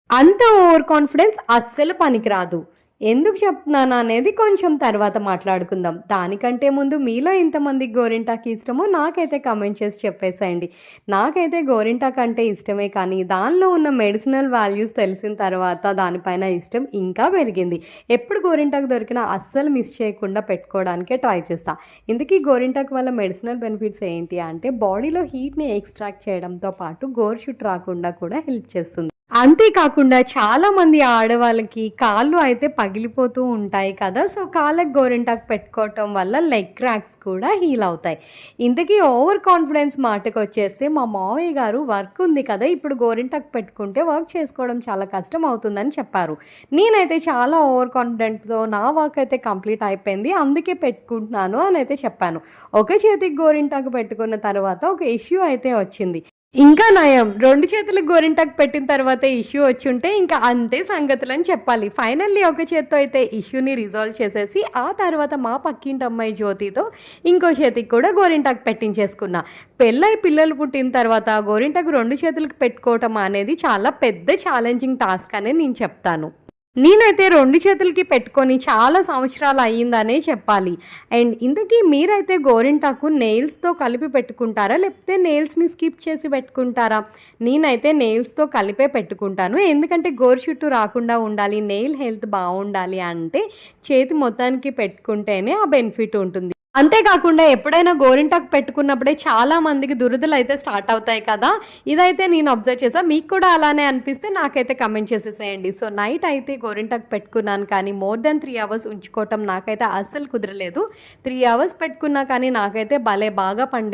అంత over confidence అస్సలు పనికిరాదు. ఎందుకు చెప్తున్నాను అనేది కొంచెం తర్వాత మాట్లాడుకుందాం. దానికంటే ముందు మీలో ఎంతమందికి గోరింటాకు ఇష్టమో నాకైతే కామెంట్ చేసి చెప్పేసేయండి. నాకైతే గోరింటాకు అంటే ఇష్టమే కానీ దానిలో ఉన్న మెడిసినల్ వాల్యూస్ తెలిసిన తర్వాత దానిపైన ఇష్టం ఇంకా పెరిగింది. ఎప్పుడు గోరింటాకు దొరికినా అస్సలు మిస్ చేయకుండా పెట్టుకోవడానికే ట్రై చేస్తా. ఇంతకీ గోరింటాకు వల్ల మెడిసినల్ బెనిఫిట్స్ ఏంటి అంటే బాడీలో హీట్‌ని ఎక్స్ట్రాక్ట్ చేయడంతో పాటు గోరు చుట్టు రాకుండా కూడా హెల్ప్ చేస్తుంది. అంతేకాకుండా చాలామంది ఆడవాళ్ళకి కాళ్ళు అయితే పగిలిపోతూ ఉంటాయి కదా! సో, కాళ్ళకి గోరింటాకు పెట్టుకోవటం వల్ల లెగ్ క్రాక్స్ కూడా హీల్ అవుతాయి. ఇంతకీ ఓవర్ కాన్ఫిడెన్స్ మాటకొచ్చేస్తే మా మావయ్య గారు వర్క్ ఉంది కదా! ఇప్పుడు గోరింటాకు పెట్టుకుంటే వర్క్ చేసుకోవడం చాలా కష్టం అవుతుందని చెప్పారు. నేనైతే చాలా ఓవర్ కాన్ఫిడెంట్‌తో నా వర్క్ అయితే కంప్లీట్ అయిపోయింది. అందుకే పెట్టుకుంటున్నాను అనైతే చెప్పాను. ఒక చేతికి గోరింటాకు పెట్టుకున్న తర్వాత ఒక ఇష్యూ అయితే వచ్చింది. ఇంకా నయం 2 చేతులకు గోరింటాకు పెట్టిన తర్వాతే ఇష్యూ వచ్చుంటే ఇంకా అంతే సంగతులని చెప్పాలి. ఫైనల్లీ ఒక చేత్తో అయితే ఇష్యూని రిజాల్వ్ చేసేసి, ఆ తర్వాత మా పక్కింటి అమ్మాయి జ్యోతితో ఇంకో చేతికి కూడా గోరింటాకు పెట్టించేసుకున్నా. పెళ్ళై పిల్లలు పుట్టిన తర్వాత గోరింటాకు 2 చేతులకు పెట్టుకోవటం అనేది చాలా పెద్ద ఛాలెంజింగ్ టాస్క్ అనే నేను చెప్తాను. నేనైతే 2 చేతులకి పెట్టుకొని చాలా సంవత్సరాలు అయ్యిందనే చెప్పాలి. అండ్ ఇంతకీ మీరైతే గోరింటాకు నెయిల్స్‌తో కలిపి పెట్టుకుంటారా? లేకపోతే నెయిల్స్‌ని స్కిప్ చేసి పెట్టుకుంటారా? నేనైతే నెయిల్స్‌తో కలిపే పెట్టుకుంటాను. ఎందుకంటే గోరు చుట్టూ రాకుండా ఉండాలి, నెయిల్ హెల్త్ బావుండాలి అంటే చేతి మొత్తానికి పెట్టుకుంటేనే ఆ బెనిఫిట్ ఉంటుంది. అంతేకాకుండా ఎప్పుడైనా గోరింటాకు పెట్టుకున్నప్పుడే చాలా మందికి దురదలైతే స్టార్ట్ అవుతాయి కదా! ఇదైతే నేను అబ్జర్వ్ చేశా. మీకు కూడా అలానే అనిపిస్తే నాకైతే కామెంట్ చేసేసేయండి. సో, నైట్ అయితే గోరింటాకు పెట్టుకున్నాను కానీ మోర్ దెన్ 3 అవర్స్ ఉంచుకోవటం నాకైతే అస్సలు కుదరలేదు. 3 అవర్స్ పెట్టుకున్నా కానీ నాకైతే భలే బాగా పండింది.